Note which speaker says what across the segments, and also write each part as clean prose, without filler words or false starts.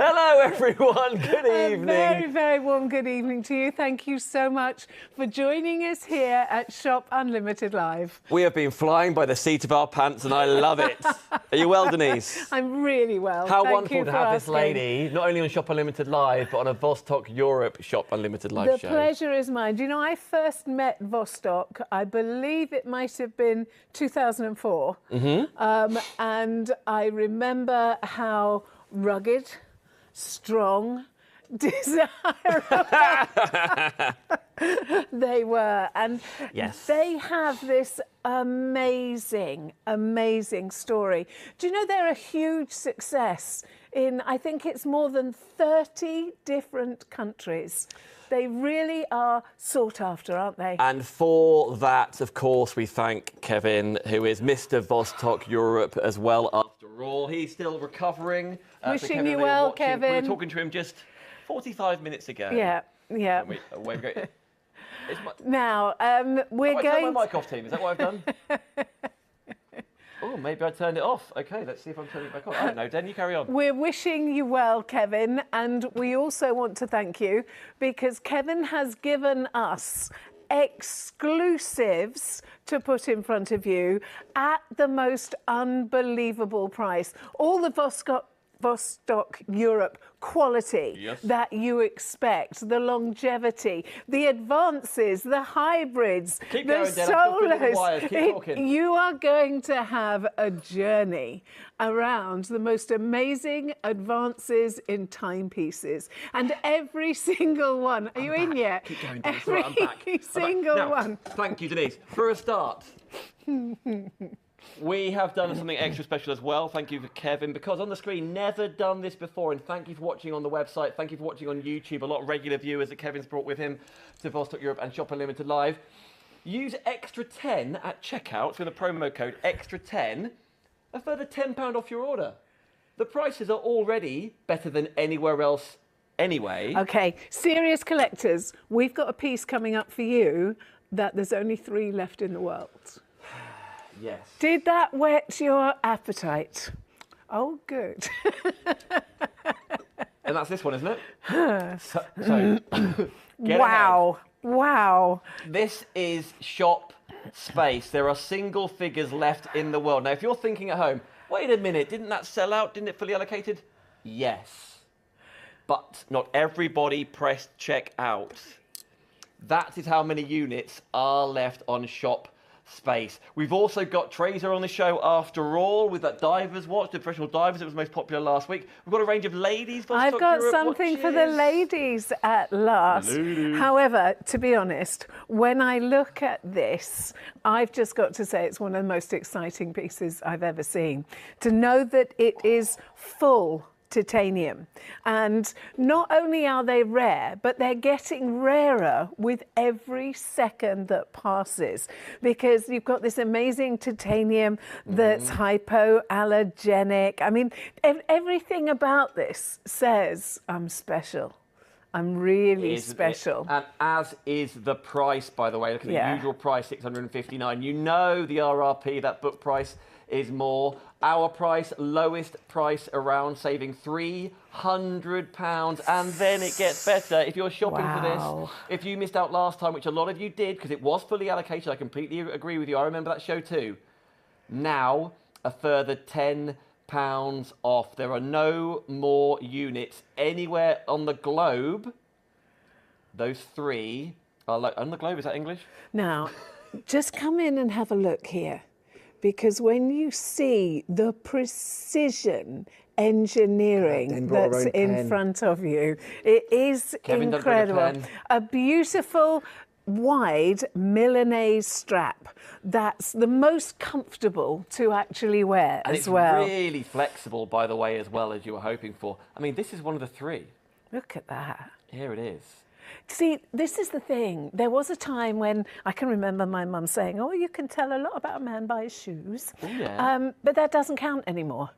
Speaker 1: Hello, everyone. Good evening.
Speaker 2: A very, very warm good evening to you. Thank you so much for joining us here at Shop Unlimited Live.
Speaker 1: We have been flying by the seat of our pants, and I love it. Are you well, Denise?
Speaker 2: I'm really well.
Speaker 1: How
Speaker 2: Thank
Speaker 1: wonderful
Speaker 2: you
Speaker 1: to
Speaker 2: for
Speaker 1: have this
Speaker 2: asking.
Speaker 1: lady, not only on Shop Unlimited Live, but on a Vostok-Europe Shop Unlimited Live
Speaker 2: The
Speaker 1: show.
Speaker 2: pleasure is mine. Do you know, I first met Vostok, I believe it might have been 2004. And I remember how rugged, strong, desirable they were. And
Speaker 1: Yes.
Speaker 2: they have this amazing, amazing story. Do you know they're a huge success in, I think it's more than 30 different countries. They really are sought after, aren't they?
Speaker 1: And for that, of course, we thank Kevin, who is Mr. Vostok-Europe as well, after all. He's still recovering.
Speaker 2: Wishing
Speaker 1: Kevin,
Speaker 2: you
Speaker 1: we were
Speaker 2: well,
Speaker 1: watching-
Speaker 2: Kevin.
Speaker 1: We were talking to him just 45 minutes ago.
Speaker 2: Yeah, yeah.
Speaker 1: And away we go.
Speaker 2: Now, we're
Speaker 1: I
Speaker 2: going...
Speaker 1: turned my mic off, team. Is that what I've done? Oh, maybe I turned it off. OK, let's see if I'm turning it back on. I don't know. Den, you carry on.
Speaker 2: We're wishing you well, Kevin, and we also want to thank you because Kevin has given us exclusives to put in front of you at the most unbelievable price. All the Vostok-Europe quality that you expect, the longevity, the advances, the hybrids,
Speaker 1: Keep
Speaker 2: the
Speaker 1: going, Den. I'm still feeling the wires.
Speaker 2: solars.
Speaker 1: Keep talking.
Speaker 2: You are going to have a journey around the most amazing advances in timepieces. And every single one, are you in yet?
Speaker 1: Keep going, Den.
Speaker 2: Every
Speaker 1: I'm back.
Speaker 2: single
Speaker 1: Now,
Speaker 2: one.
Speaker 1: Thank you, Denise. For a start, we have done something extra special as well. Thank you for Kevin, because on the screen, never done this before. And thank you for watching on the website. Thank you for watching on YouTube. A lot of regular viewers that Kevin's brought with him to Vostok-Europe and Shop Unlimited Live. Use extra 10 at checkout with a promo code extra 10, a further £10 off your order. The prices are already better than anywhere else anyway.
Speaker 2: Okay, serious collectors, we've got a piece coming up for you that there's only 3 left in the world.
Speaker 1: Yes.
Speaker 2: Did that whet your appetite? Oh, good.
Speaker 1: And that's this one, isn't it? so get
Speaker 2: Wow. Wow.
Speaker 1: ahead. This is shop space. There are single figures left in the world. Now, if you're thinking at home, wait a minute, didn't that sell out? Didn't it fully allocated? Yes. But not everybody pressed check out. That is how many units are left on shop space. We've also got Tracer on the show after all with that divers watch, the professional divers. It was most popular last week. We've got a range of ladies.
Speaker 2: I've got something for the ladies at last. However, to be honest, when I look at this, I've just got to say it's one of the most exciting pieces I've ever seen. To know that it is full titanium, and not only are they rare, but they're getting rarer with every second that passes, because you've got this amazing titanium that's hypoallergenic. I mean, everything about this says I'm special. I'm really special.
Speaker 1: And as is the price, by the way. Look at the usual price, $659. You know the RRP, that book price, is more. Our price, lowest price around, saving £300. And then it gets better. If you're shopping for this, if you missed out last time, which a lot of you did, because it was fully allocated, I completely agree with you. I remember that show too. Now, a further £10 off. There are no more units anywhere on the globe. Those 3 are on the globe. Is that English?
Speaker 2: Now, just come in and have a look here, because when you see the precision engineering that's in front of you, it is incredible. A beautiful wide Milanese strap that's the most comfortable to actually wear as well.
Speaker 1: And it's really flexible, by the way, as well, as you were hoping for. I mean, this is one of the 3.
Speaker 2: Look at that.
Speaker 1: Here it is.
Speaker 2: See, this is the thing. There was a time when I can remember my mum saying, oh, you can tell a lot about a man by his shoes.
Speaker 1: Oh, yeah.
Speaker 2: But that doesn't count anymore.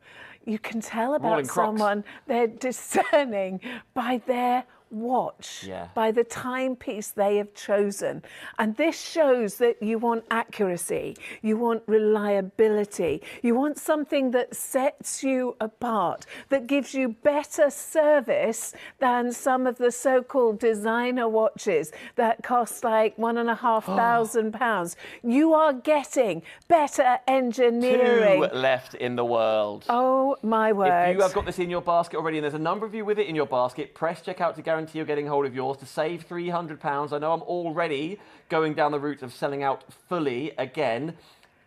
Speaker 2: You can tell about someone, they're discerning by their watch
Speaker 1: Yeah.
Speaker 2: by the timepiece they have chosen. And this shows that you want accuracy, you want reliability, you want something that sets you apart, that gives you better service than some of the so-called designer watches that cost like £1,500. You are getting better engineering.
Speaker 1: 2 left in the world.
Speaker 2: Oh my word.
Speaker 1: If you have got this in your basket already, and there's a number of you with it in your basket, press checkout to guarantee you're getting hold of yours to save £300. I know I'm already going down the route of selling out fully again.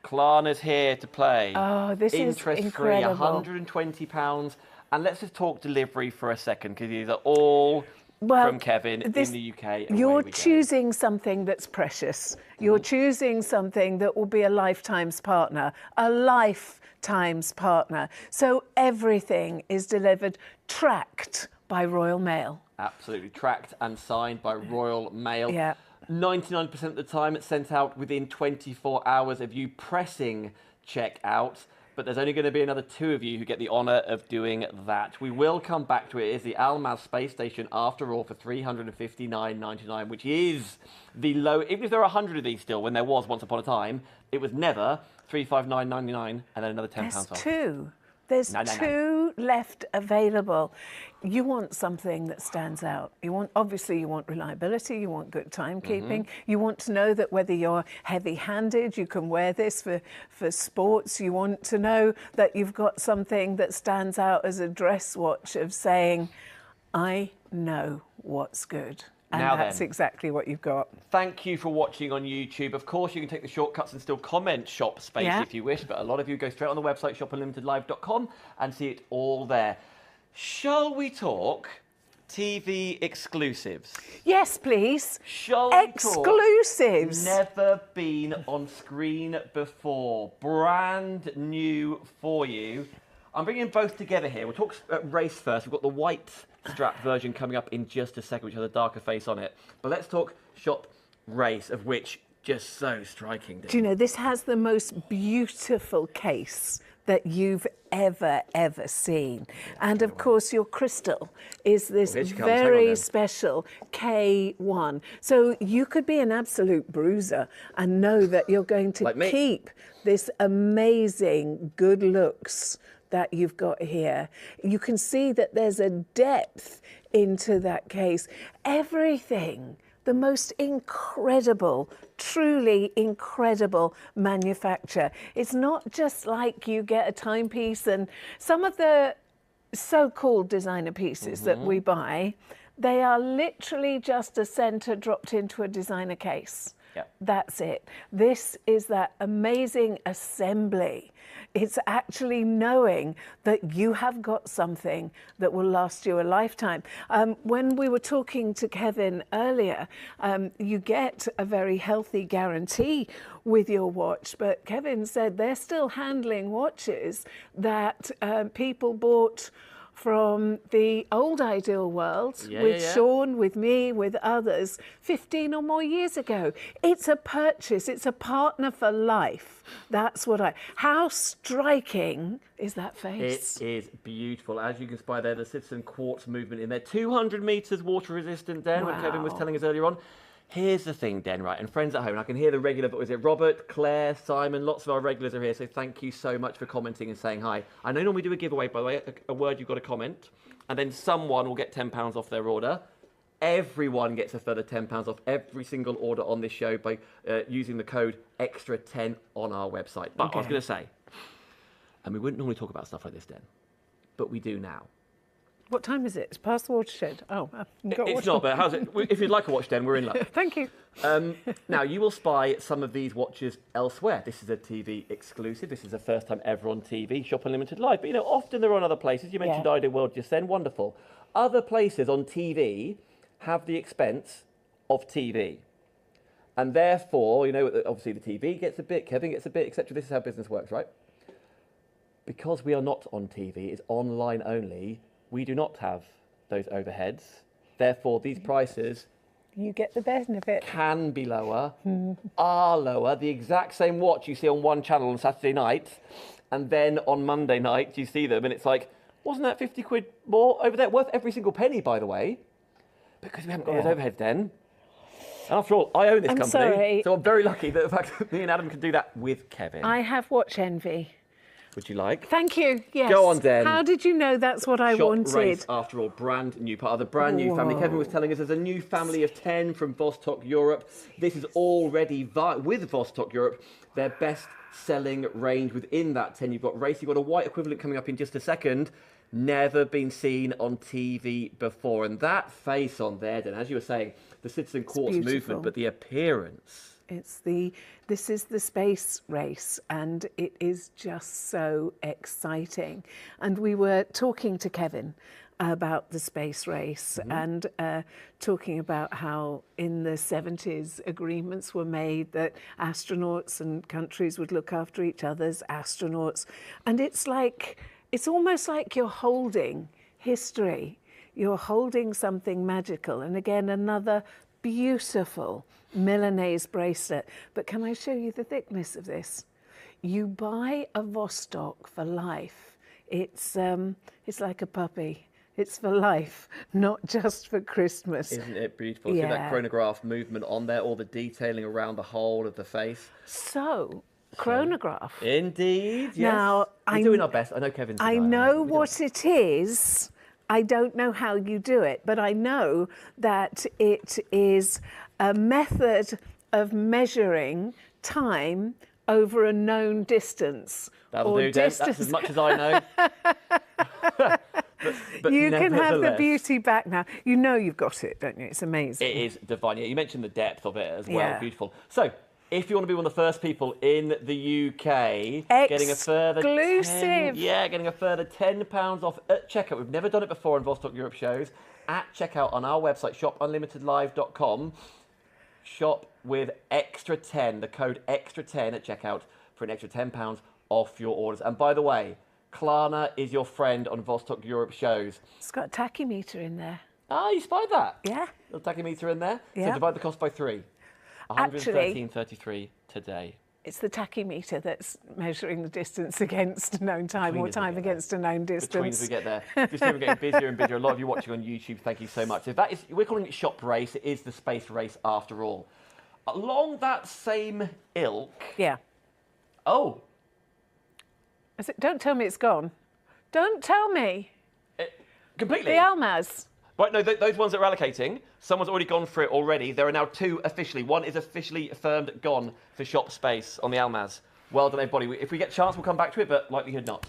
Speaker 1: Klarna's here to play.
Speaker 2: Oh, this is
Speaker 1: interest-free,
Speaker 2: incredible.
Speaker 1: £120. And let's just talk delivery for a second, because these are all from Kevin in the UK.
Speaker 2: You're choosing something that's precious. You're choosing something that will be a lifetime's partner, a lifetime's partner. So everything is delivered, tracked by Royal Mail.
Speaker 1: Absolutely, tracked and signed by Royal Mail.
Speaker 2: Yeah.
Speaker 1: 99% of the time it's sent out within 24 hours of you pressing checkout, but there's only going to be another 2 of you who get the honour of doing that. We will come back to it. It's the Almaz space station after all for $359.99, which is the low. Even if there are 100 of these still, when there was once upon a time, it was never $359.99 and then another £10 off.
Speaker 2: There's two left available. You want something that stands out. Obviously you want reliability, you want good timekeeping. You want to know that whether you're heavy-handed, you can wear this for sports. You want to know that you've got something that stands out as a dress watch of saying, I know what's good. And that's exactly what you've got.
Speaker 1: Thank you for watching on YouTube. Of course, you can take the shortcuts and still comment shop space if you wish, but a lot of you go straight on the website, shopunlimitedlive.com, and see it all there. Shall we talk TV exclusives?
Speaker 2: Yes, please.
Speaker 1: Shall we
Speaker 2: exclusives?
Speaker 1: Talk never been on screen before. Brand new for you. I'm bringing both together here. We'll talk race first. We've got the white strap version coming up in just a second, which has a darker face on it. But let's talk shop race, of which just so striking.
Speaker 2: Do you know, this has the most beautiful case that you've ever seen. And of course, your crystal is this very special K1. So you could be an absolute bruiser and know that you're going to keep this amazing good looks that you've got here. You can see that there's a depth into that case. Everything, the most incredible, truly incredible manufacture. It's not just like you get a timepiece, and some of the so-called designer pieces that we buy, they are literally just a center dropped into a designer case.
Speaker 1: Yep.
Speaker 2: That's it. This is that amazing assembly. It's actually knowing that you have got something that will last you a lifetime. When we were talking to Kevin earlier, you get a very healthy guarantee with your watch, but Kevin said they're still handling watches that people bought from the old ideal world with Sean, with me, with others 15 or more years ago. It's a purchase, it's a partner for life. That's what how striking is that face?
Speaker 1: It is beautiful. As you can spy there, the citizen quartz movement in there. 200 metres water resistant, Den, what Kevin was telling us earlier on. Here's the thing, Den, right, and friends at home, I can hear the regular, but was it Robert, Claire, Simon, lots of our regulars are here, so thank you so much for commenting and saying hi. I know normally we do a giveaway, by the way, a word you've got to comment, and then someone will get £10 off their order. Everyone gets a further £10 off every single order on this show by using the code EXTRA10 on our website. But I was going to say, and we wouldn't normally talk about stuff like this, Den, but we do now.
Speaker 2: What time is it? It's past the watershed. Oh,
Speaker 1: it's not, but how's it? If you'd like a watch, Den, we're in luck.
Speaker 2: Thank you.
Speaker 1: Now, you will spy some of these watches elsewhere. This is a TV exclusive. This is the first time ever on TV, Shop Unlimited Live. But, you know, often they're on other places. You mentioned Ideal World just then. Wonderful. Other places on TV have the expense of TV. And therefore, you know, obviously the TV gets a bit, Kevin gets a bit, etc. This is how business works, right? Because we are not on TV, it's online only, we do not have those overheads. Therefore, these prices...
Speaker 2: You get the benefit.
Speaker 1: ...can be lower, are lower. The exact same watch you see on one channel on Saturday night, and then on Monday night you see them, and it's like, wasn't that 50 quid more over there? Worth every single penny, by the way. Because we haven't got those overheads then. After all, I own this company,
Speaker 2: sorry.
Speaker 1: so I'm very lucky that the fact that me and Adam can do that with Kevin.
Speaker 2: I have watch envy.
Speaker 1: Would you like?
Speaker 2: Thank you. Yes.
Speaker 1: Go on, Den.
Speaker 2: How did you know that's what I
Speaker 1: Shop
Speaker 2: wanted?
Speaker 1: Race, after all, brand new, part of the brand new family. Kevin was telling us there's a new family of 10 from Vostok-Europe. This is already, with Vostok-Europe, their best-selling range within that 10. You've got Race, you've got a white equivalent coming up in just a second. Never been seen on TV before. And that face on there, Den, as you were saying, the citizen quartz movement, but the appearance.
Speaker 2: This is the space race, and it is just so exciting. And we were talking to Kevin about the space race and talking about how in the 70s agreements were made that astronauts and countries would look after each other's astronauts. And it's almost like you're holding history. You're holding something magical. And again, another beautiful Milanese bracelet. But can I show you the thickness of this? You buy a Vostok for life. It's like a puppy. It's for life, not just for Christmas.
Speaker 1: Isn't it beautiful? See that chronograph movement on there, all the detailing around the whole of the face.
Speaker 2: So, chronograph.
Speaker 1: Indeed, yes.
Speaker 2: Now,
Speaker 1: we're doing our best. I know Kevin's
Speaker 2: I know what it is. I don't know how you do it, but I know that it is a method of measuring time over a known distance.
Speaker 1: That'll do, Des. That's as much as I know. but
Speaker 2: you can have the beauty back now. You know you've got it, don't you? It's amazing.
Speaker 1: It is divine. Yeah, you mentioned the depth of it as well. Yeah. Beautiful. So, if you want to be one of the first people in the UK, getting a further getting a further £10 off at checkout. We've never done it before on Vostok-Europe shows. At checkout on our website, shopunlimitedlive.com. Shop with extra 10, the code extra 10 at checkout for an extra £10 off your orders. And by the way, Klarna is your friend on Vostok-Europe shows.
Speaker 2: It's got a tachymeter in there.
Speaker 1: Ah, you spied that?
Speaker 2: Yeah.
Speaker 1: A tachymeter in there?
Speaker 2: Yeah.
Speaker 1: So divide the cost by 3. 113.33 today.
Speaker 2: It's the tachymeter that's measuring the distance against a known time or time against a known distance.
Speaker 1: Between as we get there. Just we're getting busier and busier. A lot of you watching on YouTube, thank you so much. We're calling it Shop Race. It is the space race after all. Along that same ilk.
Speaker 2: Yeah.
Speaker 1: Oh.
Speaker 2: Don't tell me it's gone. Don't tell me.
Speaker 1: Completely.
Speaker 2: The Almaz.
Speaker 1: Right, no, those ones that are allocating, someone's already gone for it already. There are now 2 officially. One is officially affirmed gone for shop space on the Almaz. Well done, everybody. If we get a chance, we'll come back to it, but likelihood not.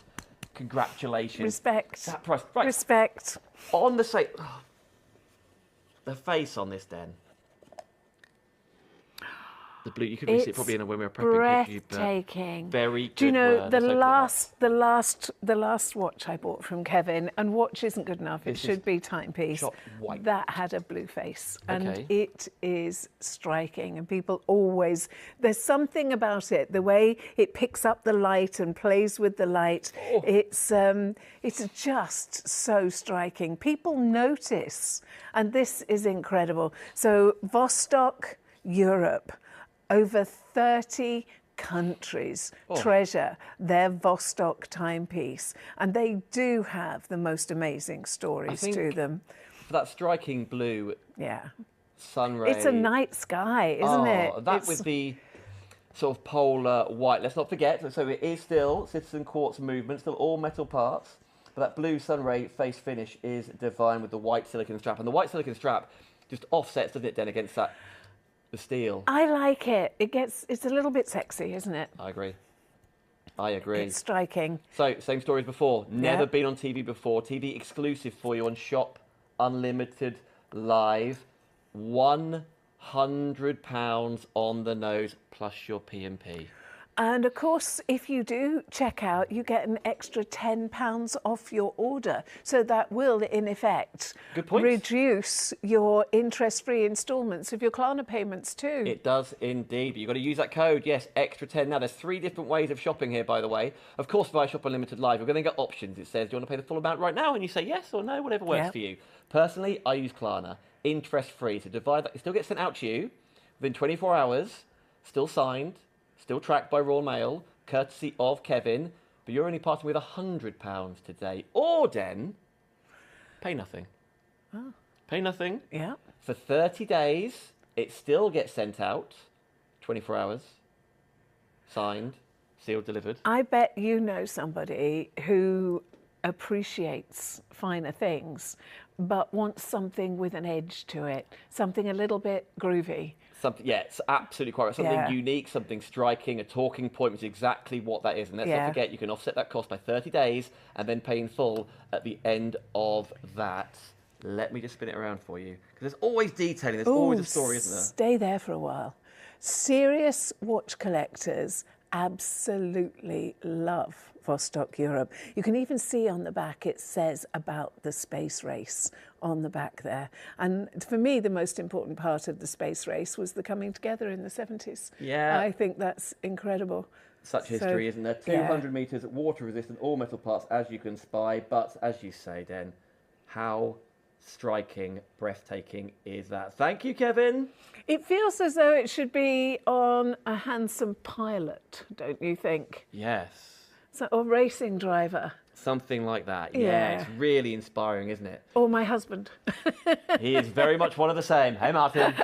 Speaker 1: Congratulations.
Speaker 2: Respect.
Speaker 1: That price. Right.
Speaker 2: Respect.
Speaker 1: On the same... Oh, the face on this, Den. The blue, you could really see it probably in a when we were prepping.
Speaker 2: Breathtaking.
Speaker 1: Very good.
Speaker 2: Do you know
Speaker 1: word.
Speaker 2: the last watch I bought from Kevin, and watch isn't good enough. It should be timepiece.
Speaker 1: White.
Speaker 2: That had a blue face, and it is striking. And people always, there's something about it, the way it picks up the light and plays with the light. Oh. It's just so striking. People notice, and this is incredible. So Vostok-Europe. Over 30 countries treasure their Vostok timepiece, and they do have the most amazing stories to them.
Speaker 1: For that striking blue sun ray.
Speaker 2: It's a night sky, isn't it?
Speaker 1: That with the sort of polar white. Let's not forget, so it is still citizen quartz movement, still all metal parts, but that blue sun ray face finish is divine with the white silicon strap. And the white silicon strap just offsets, doesn't it, Den, against that the steel.
Speaker 2: I like it. It's a little bit sexy, isn't it?
Speaker 1: I agree. It's
Speaker 2: striking.
Speaker 1: So, same story as before. Never been on TV before. TV exclusive for you on Shop Unlimited Live. £100 on the nose plus your P&P.
Speaker 2: And of course, if you do check out, you get an extra £10 off your order. So that will, in effect, reduce your interest-free instalments of your Klarna payments too.
Speaker 1: It does indeed. But you've got to use that code, yes, extra 10. Now, there's 3 different ways of shopping here, by the way. Of course, via Shop Unlimited Live, you're going to get options. It says, do you want to pay the full amount right now? And you say yes or no, whatever works for you. Personally, I use Klarna, interest-free. So divide that. It still gets sent out to you within 24 hours, still signed. Still tracked by Royal Mail, courtesy of Kevin, but you're only parting with £100 today. Or, Den, pay nothing. Pay nothing.
Speaker 2: Yeah.
Speaker 1: For 30 days, it still gets sent out, 24 hours, signed, sealed, delivered.
Speaker 2: I bet you know somebody who appreciates finer things, but wants something with an edge to it, something a little bit groovy.
Speaker 1: Something, yeah, it's absolutely quite right. Something
Speaker 2: Yeah.
Speaker 1: unique, something striking, a talking point, which is exactly what that is. And let's not forget, you can offset that cost by 30 days and then pay in full at the end of that. Let me just spin it around for you. Because there's always detailing, there's always a story, isn't there?
Speaker 2: Stay there for a while. Serious watch collectors absolutely love Vostok-Europe. You can even see on the back it says about the space race on the back there. And for me, the most important part of the space race was the coming together in the 70s.
Speaker 1: Yeah.
Speaker 2: I think that's incredible.
Speaker 1: Such history, isn't there? 200 metres, water resistant, all metal parts, as you can spy. But as you say, Den, how striking, breathtaking is that? Thank you, Kevin.
Speaker 2: It feels as though it should be on a handsome pilot, don't you think?
Speaker 1: Yes.
Speaker 2: So, or racing driver.
Speaker 1: Something like that.
Speaker 2: Yeah.
Speaker 1: It's really inspiring, isn't it?
Speaker 2: Or my husband.
Speaker 1: He is very much one of the same. Hey, Martin.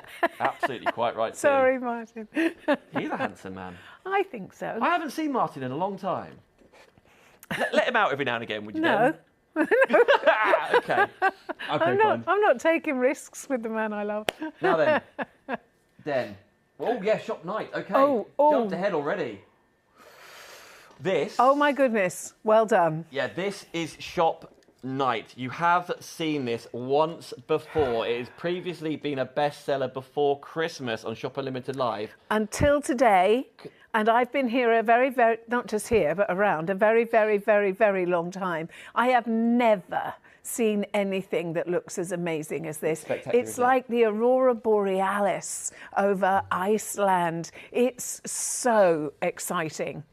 Speaker 1: Absolutely quite right.
Speaker 2: Sorry, Martin.
Speaker 1: He's a handsome man.
Speaker 2: I think so.
Speaker 1: I haven't seen Martin in a long time. Let him out every now and again, would you?
Speaker 2: No.
Speaker 1: Okay. Fine.
Speaker 2: I'm not taking risks with the man I love.
Speaker 1: Now then, Den. Oh yeah, shop night. Okay.
Speaker 2: Oh.
Speaker 1: Jumped ahead already. This.
Speaker 2: Oh my goodness. Well done.
Speaker 1: Yeah, this is shop night. You have seen this once before. It has previously been a bestseller before Christmas on Shop Unlimited Live.
Speaker 2: Until today, and I've been here a very, very, not just here, but around a very, very, very, very long time. I have never seen anything that looks as amazing as this. It's like the Aurora Borealis over Iceland. It's so exciting.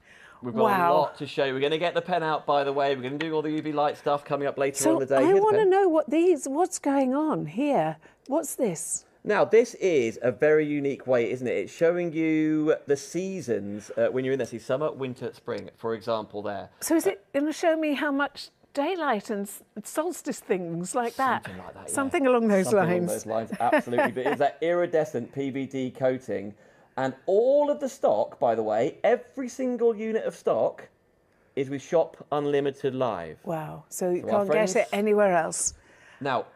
Speaker 1: We've got a lot to show you. We're going to get the pen out, by the way. We're going to do all the UV light stuff coming up later on in the day.
Speaker 2: I want to know what's going on here. What's this?
Speaker 1: Now, this is a very unique way, isn't it? It's showing you the seasons when you're in there. See, summer, winter, spring, for example, there.
Speaker 2: So is it going to show me how much daylight and solstice things like that?
Speaker 1: Something like that, yeah.
Speaker 2: Something along those lines.
Speaker 1: Along those lines, absolutely. But it's that iridescent PVD coating. And all of the stock, by the way, every single unit of stock is with Shop Unlimited Live.
Speaker 2: Wow. So you can't get it anywhere else.
Speaker 1: Now,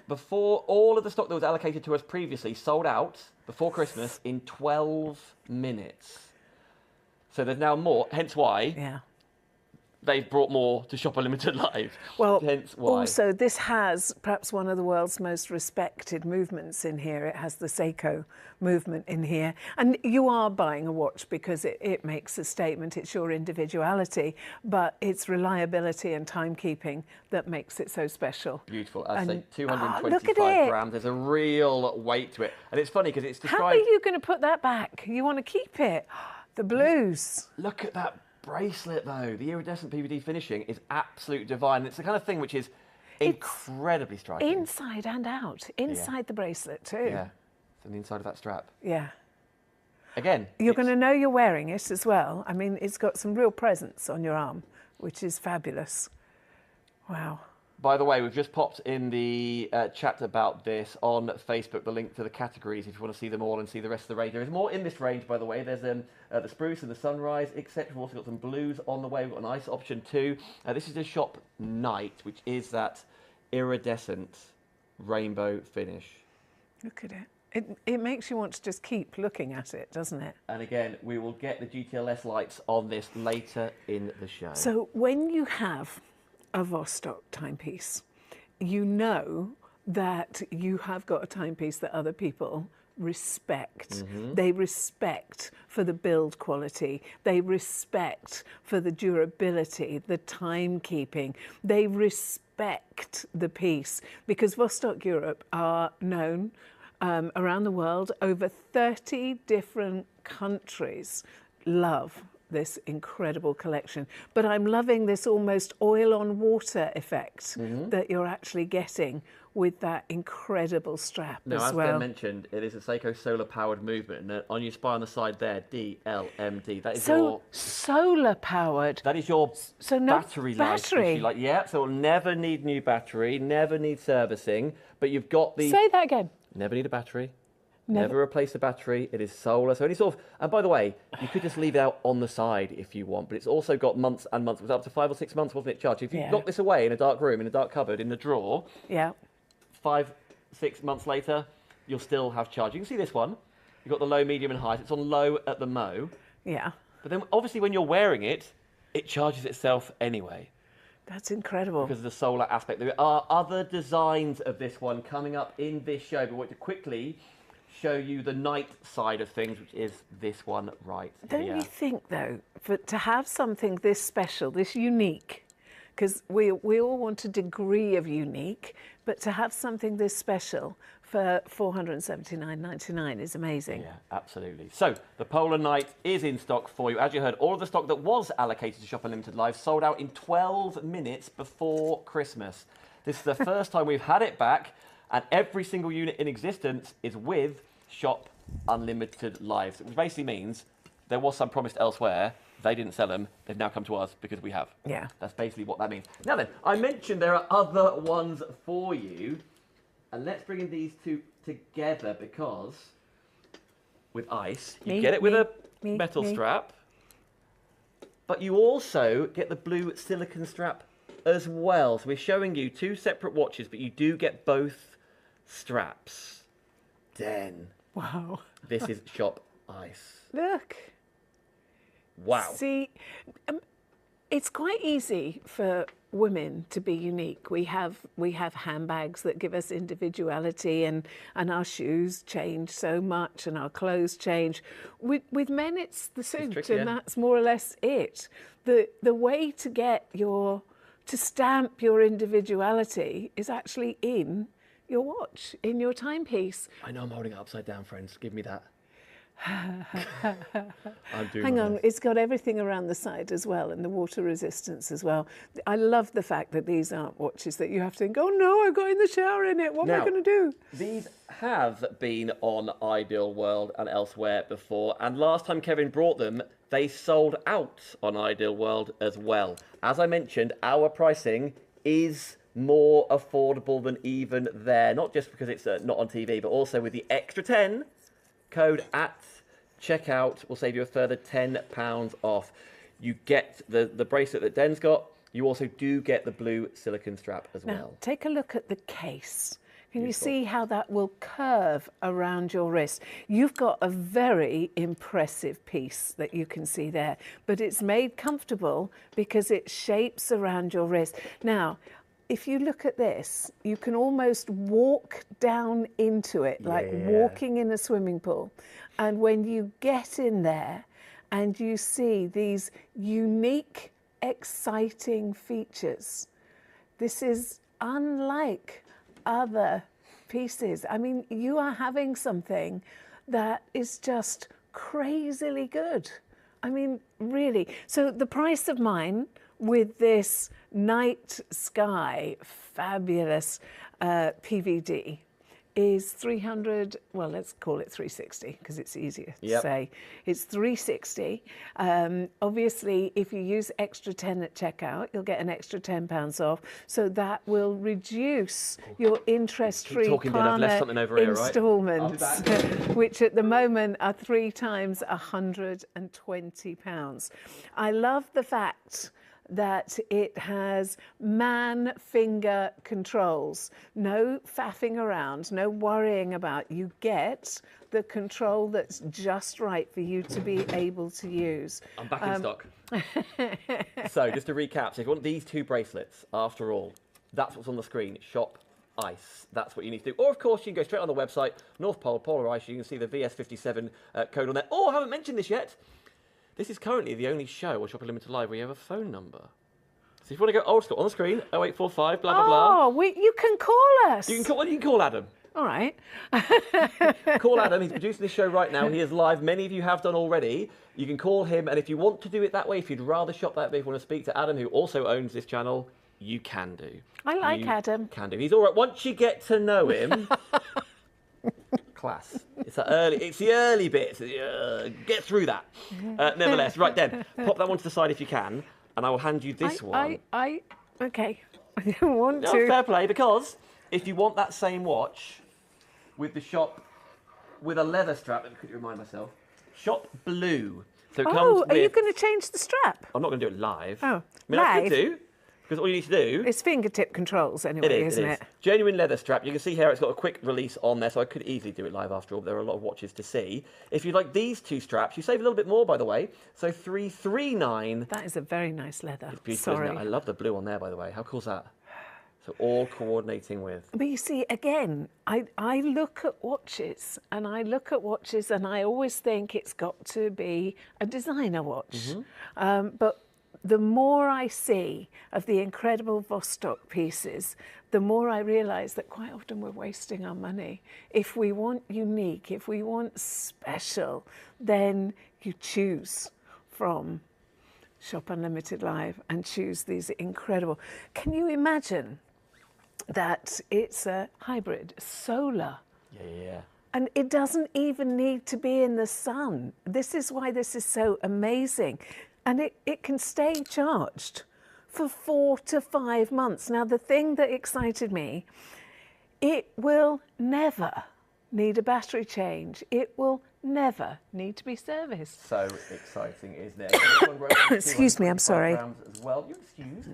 Speaker 1: before all of the stock that was allocated to us previously sold out before Christmas in 12 minutes. So there's now more, hence why they've brought more to Shop Unlimited Live.
Speaker 2: Well,
Speaker 1: hence why.
Speaker 2: Also, this has perhaps one of the world's most respected movements in here. It has the Seiko movement in here. And you are buying a watch because it makes a statement. It's your individuality, but it's reliability and timekeeping that makes it so special.
Speaker 1: Beautiful. I'd say 225 grams. There's a real weight to it. And it's funny because it's described...
Speaker 2: How are you going to put that back? You want to keep it. The blues.
Speaker 1: Look at that bracelet, though. The iridescent PVD finishing is absolute divine. It's the kind of thing which is incredibly striking.
Speaker 2: Inside and out. Inside the bracelet, too.
Speaker 1: Yeah. It's on the inside of that strap.
Speaker 2: Yeah.
Speaker 1: Again.
Speaker 2: You're going to know you're wearing it as well. I mean, it's got some real presence on your arm, which is fabulous. Wow.
Speaker 1: By the way, we've just popped in the chat about this on Facebook, the link to the categories if you want to see them all and see the rest of the range. There is more in this range, by the way. There's the spruce and the sunrise, etc. We've also got some blues on the way. We've got an ice option too. This is the Shop Night, which is that iridescent rainbow finish.
Speaker 2: Look at it. It makes you want to just keep looking at it, doesn't it?
Speaker 1: And again, we will get the GTLS lights on this later in the show.
Speaker 2: So when you have a Vostok timepiece, you know that you have got a timepiece that other people respect. They respect for the build quality. They respect for the durability, the timekeeping. They respect the piece because Vostok-Europe are known around the world. Over 30 different countries love this incredible collection. But I'm loving this almost oil on water effect that you're actually getting with that incredible strap as well.
Speaker 1: As Ben mentioned, it is a Seiko solar powered movement, and on your spine on the side there, DLMD. That is your
Speaker 2: solar powered.
Speaker 1: That is your
Speaker 2: no
Speaker 1: battery life. Like, yeah, so it'll never need new battery, never need servicing. But you've got the
Speaker 2: Say that again.
Speaker 1: Never need a battery. Never replace the battery. It is solar. So any sort of, and by the way, you could just leave it out on the side if you want, but it's also got months and months. It was up to 5 or 6 months, wasn't it, charged? If you lock this away in a dark room, in a dark cupboard, in the drawer, 5, 6 months later, you'll still have charge. You can see this one. You've got the low, medium, and high. It's on low at the Mo.
Speaker 2: Yeah.
Speaker 1: But then, obviously, when you're wearing it, it charges itself anyway.
Speaker 2: That's incredible.
Speaker 1: Because of the solar aspect. There are other designs of this one coming up in this show, but I want to quickly show you the night side of things, which is this one right here.
Speaker 2: Don't you think, though, to have something this special, this unique, because we all want a degree of unique, but to have something this special for $479.99 is amazing.
Speaker 1: Yeah, absolutely. So the Polar Night is in stock for you. As you heard, all of the stock that was allocated to Shop Unlimited Live sold out in 12 minutes before Christmas. This is the first time we've had it back, and every single unit in existence is with Shop Unlimited Live. Which basically means there was some promised elsewhere. They didn't sell them. They've now come to us because we have.
Speaker 2: Yeah.
Speaker 1: That's basically what that means. Now then, I mentioned there are other ones for you. And let's bring in these two together because with ice, you get it with a metal strap, but you also get the blue silicone strap as well. So we're showing you two separate watches, but you do get both straps. Den.
Speaker 2: Wow.
Speaker 1: This is Shop Ice.
Speaker 2: Look.
Speaker 1: Wow.
Speaker 2: See, it's quite easy for women to be unique. We have handbags that give us individuality, and our shoes change so much, and our clothes change. With men, it's the suit, and that's more or less it. The way to get to stamp your individuality is actually in your watch, in your timepiece.
Speaker 1: I know I'm holding it upside down, friends. Give me that.
Speaker 2: Hang on, it's got everything around the side as well, and the water resistance as well. I love the fact that these aren't watches that you have to think, oh no, I got in the shower in it, what am I going to do?
Speaker 1: These have been on Ideal World and elsewhere before, and last time Kevin brought them, they sold out on Ideal World as well. As I mentioned, our pricing is more affordable than even there, not just because it's not on TV, but also with the extra 10 code at checkout will save you a further £10 off. You get the bracelet that Den's got. You also do get the blue silicone strap as well.
Speaker 2: Now, take a look at the case. Can you see how that will curve around your wrist? You've got a very impressive piece that you can see there, but it's made comfortable because it shapes around your wrist. Now, if you look at this, you can almost walk down into it, like walking in a swimming pool. And when you get in there and you see these unique, exciting features, this is unlike other pieces. I mean, you are having something that is just crazily good. I mean, really. So the price of mine with this night sky fabulous PVD is 300, well, let's call it 360 because it's easier to say. It's 360. Obviously, if you use extra 10 at checkout, you'll get an extra £10 off. So that will reduce your interest-free Klarna instalments, which at the moment are 3 times £120. I love the fact that it has man finger controls. No faffing around, no worrying about. You get the control that's just right for you to be able to use.
Speaker 1: I'm back in stock. So just to recap, so if you want these two bracelets, after all, that's what's on the screen, Shop Ice. That's what you need to do. Or of course you can go straight on the website, North Pole, Polar Ice, you can see the VS57 code on there. Oh, I haven't mentioned this yet. This is currently the only show on Shop Unlimited Live where you have a phone number. So if you want to go old school, on the screen, 0845, blah, blah, blah.
Speaker 2: Oh, you can call us.
Speaker 1: You can call Adam.
Speaker 2: All right.
Speaker 1: Call Adam. He's producing this show right now. He is live. Many of you have done already. You can call him, and if you want to do it that way, if you'd rather shop that way, if you want to speak to Adam, who also owns this channel, you can do.
Speaker 2: I like Adam.
Speaker 1: Can do. He's all right. Once you get to know him, class. It's the early bits. Get through that. Nevertheless, right then, pop that one to the side if you can, and I will hand you this one.
Speaker 2: Okay. I don't want
Speaker 1: No,
Speaker 2: to.
Speaker 1: fair play, because if you want that same watch with the shop with a leather strap, let me quickly remind myself. Shop blue. So it comes with,
Speaker 2: are you going to change the strap?
Speaker 1: I'm not going to do it live.
Speaker 2: Oh,
Speaker 1: I mean, I
Speaker 2: live?
Speaker 1: could do, because all you need to do...
Speaker 2: It's fingertip controls anyway, isn't it?
Speaker 1: Genuine leather strap. You can see here it's got a quick release on there, so I could easily do it live after all. There are a lot of watches to see. If you like these two straps, you save a little bit more, by the way. So $339.
Speaker 2: That is a very nice leather.
Speaker 1: It's beautiful,
Speaker 2: Sorry.
Speaker 1: isn't it? I love the blue on there, by the way. How cool's that? So all coordinating with.
Speaker 2: But you see, again, I look at watches and I always think it's got to be a designer watch. But the more I see of the incredible Vostok pieces, the more I realise that quite often we're wasting our money. If we want unique, if we want special, then you choose from Shop Unlimited Live and choose these incredible. Can you imagine that it's a hybrid, solar?
Speaker 1: Yeah.
Speaker 2: And it doesn't even need to be in the sun. This is why this is so amazing. And it can stay charged for 4 to 5 months. Now, the thing that excited me, it will never need a battery change. It will never need to be serviced.
Speaker 1: So exciting, isn't it?
Speaker 2: Excuse me, I'm sorry.
Speaker 1: As well. You're excused.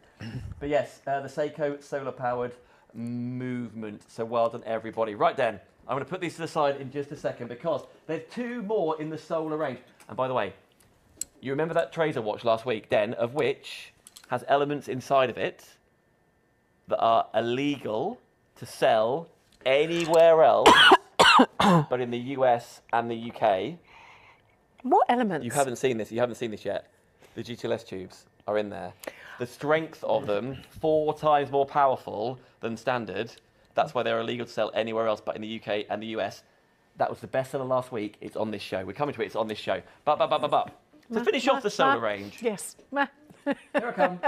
Speaker 1: But yes, the Seiko solar-powered movement. So well done, everybody. Right then, I'm going to put these to the side in just a second because there's 2 more in the solar range. And by the way, you remember that Tracer watch last week, Den, of which has elements inside of it that are illegal to sell anywhere else but in the US and the UK.
Speaker 2: What elements?
Speaker 1: You haven't seen this. You haven't seen this yet. The GTLS tubes are in there. The strength of them, 4 times more powerful than standard. That's why they're illegal to sell anywhere else but in the UK and the US. That was the bestseller last week. It's on this show. We're coming to it. It's on this show. But. To finish off the solar range.
Speaker 2: Yes.
Speaker 1: Here I come.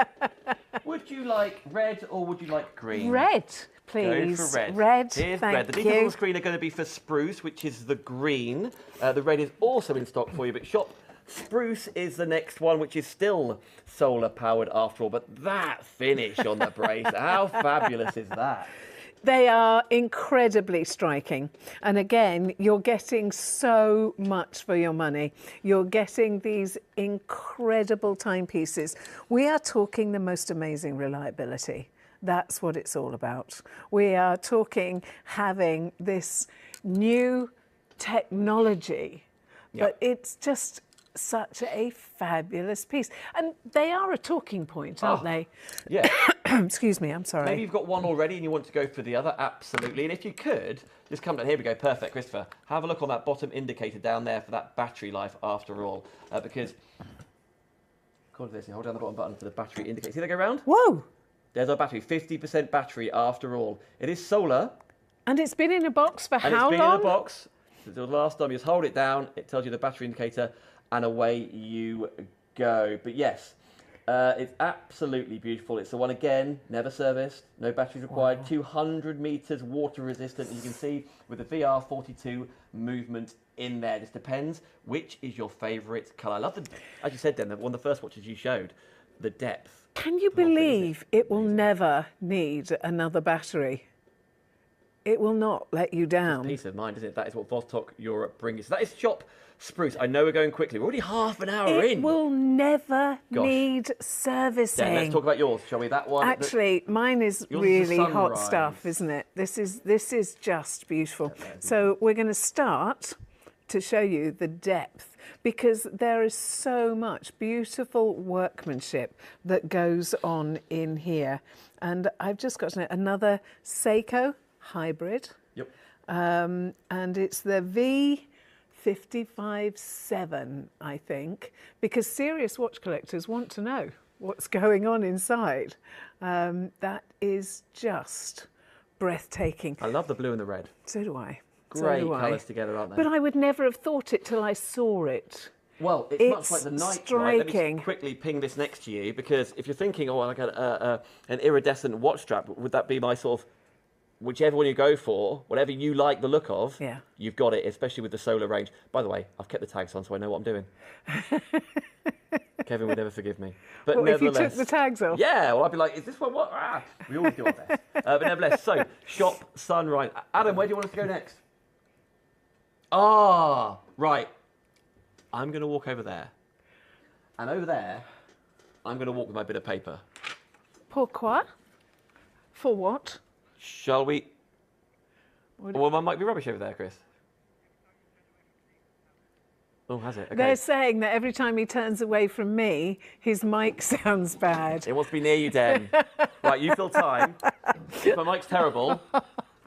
Speaker 1: Would you like red or would you like green?
Speaker 2: Red, please.
Speaker 1: Go for red.
Speaker 2: Red,
Speaker 1: Here's
Speaker 2: thank
Speaker 1: red. The details
Speaker 2: you.
Speaker 1: on the screen are going to be for spruce, which is the green. The red is also in stock for you, but shop spruce is the next one, which is still solar powered after all. But that finish on the brace, how fabulous is that?
Speaker 2: They are incredibly striking. And again, you're getting so much for your money. You're getting these incredible timepieces. We are talking the most amazing reliability. That's what it's all about. We are talking having this new technology, but it's just such a fabulous piece. And they are a talking point, aren't they?
Speaker 1: Yeah.
Speaker 2: Excuse me, I'm sorry.
Speaker 1: Maybe you've got one already and you want to go for the other, absolutely. And if you could, just come down, here we go, perfect, Christopher. Have a look on that bottom indicator down there for that battery life after all. Because, according to this, you hold down the bottom button for the battery indicator. See that go round?
Speaker 2: Whoa!
Speaker 1: There's our battery, 50% battery after all. It is solar.
Speaker 2: And it's been in a box for how long?
Speaker 1: And it's been in a box. The last time you just hold it down, it tells you the battery indicator, and away you go. But yes, it's absolutely beautiful. It's the one, again, never serviced, no batteries required, wow. 200 metres water resistant. And you can see with the VR42 movement in there. Just depends which is your favourite colour. I love the, as you said then, one of the first watches you showed, the depth.
Speaker 2: Can you believe it will never need another battery? It will not let you down.
Speaker 1: Peace of mind, isn't it? That is what Vostok-Europe brings. So that is shop spruce. I know we're going quickly. We're already half an hour in.
Speaker 2: It will never need servicing.
Speaker 1: Yeah, let's talk about yours, shall we? That one.
Speaker 2: Actually, mine is really hot stuff, isn't it? This is just beautiful. So we're going to start to show you the depth, because there is so much beautiful workmanship that goes on in here. And I've just got another Seiko hybrid.
Speaker 1: Yep.
Speaker 2: And it's the V55-7, I think, because serious watch collectors want to know what's going on inside. That is just breathtaking.
Speaker 1: I love the blue and the red.
Speaker 2: So do I.
Speaker 1: Great colours together, aren't they?
Speaker 2: But I would never have thought it till I saw it.
Speaker 1: Well, it's much like the night
Speaker 2: striking.
Speaker 1: light. Let me quickly ping this next to you, because if you're thinking, oh, I got an iridescent watch strap, would that be my sort of, whichever one you go for, whatever you like the look of,
Speaker 2: yeah,
Speaker 1: you've got it, especially with the solar range. By the way, I've kept the tags on so I know what I'm doing. Kevin would never forgive me. But
Speaker 2: what,
Speaker 1: nevertheless,
Speaker 2: if you took the tags off?
Speaker 1: Yeah, well, I'd be like, is this one what? Ah, we always do our best. But nevertheless, so, shop sunrise. Adam, where do you want us to go next? Ah, right. I'm going to walk over there. And over there, I'm going to walk with my bit of paper.
Speaker 2: Pourquoi? For what?
Speaker 1: Shall we? Well, mine might be rubbish over there, Chris. Oh, has it? Okay.
Speaker 2: They're saying that every time he turns away from me, his mic sounds bad.
Speaker 1: It wants to be near you, Den. Right, you fill time. If my mic's terrible,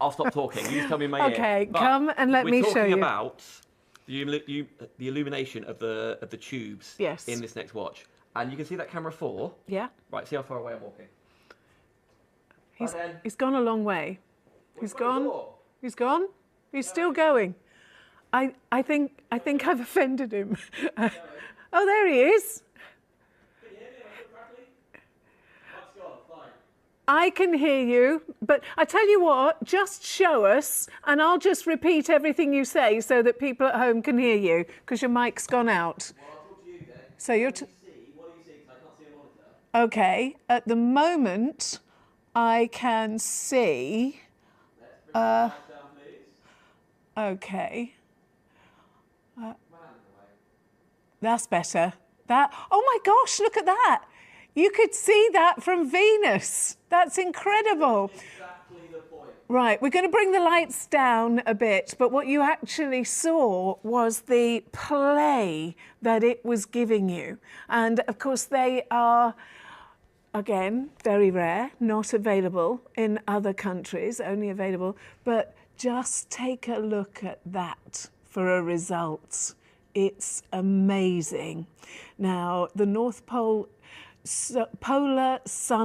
Speaker 1: I'll stop talking. You just tell me in my ear.
Speaker 2: Okay, come and let me show you.
Speaker 1: We're talking about the illumination of the tubes in this next watch. And you can see that camera 4.
Speaker 2: Yeah.
Speaker 1: Right, see how far away I'm walking.
Speaker 2: He's gone a long way. He's gone. He's gone. He's still going. I think I've offended him. Oh, there he is.
Speaker 1: Can you hear me? Am I crackly? Mike's gone. Fine.
Speaker 2: I can hear you, but I tell you what, just show us and I'll just repeat everything you say so that people at home can hear you, because your mic's gone out.
Speaker 1: Well, I'll talk to you then.
Speaker 2: So you're
Speaker 1: what do you see? Because I can't see a monitor.
Speaker 2: Okay, at the moment I can see.
Speaker 1: Let's bring the lights down, please.
Speaker 2: Okay. That's better. Oh my gosh, look at that. You could see that from Venus. That's incredible.
Speaker 1: Exactly the point.
Speaker 2: Right, we're going to bring the lights down a bit, but what you actually saw was the play that it was giving you. And of course they are, again, very rare, not available in other countries, only available, but just take a look at that for a result. It's amazing. Now, the North Pole polar sun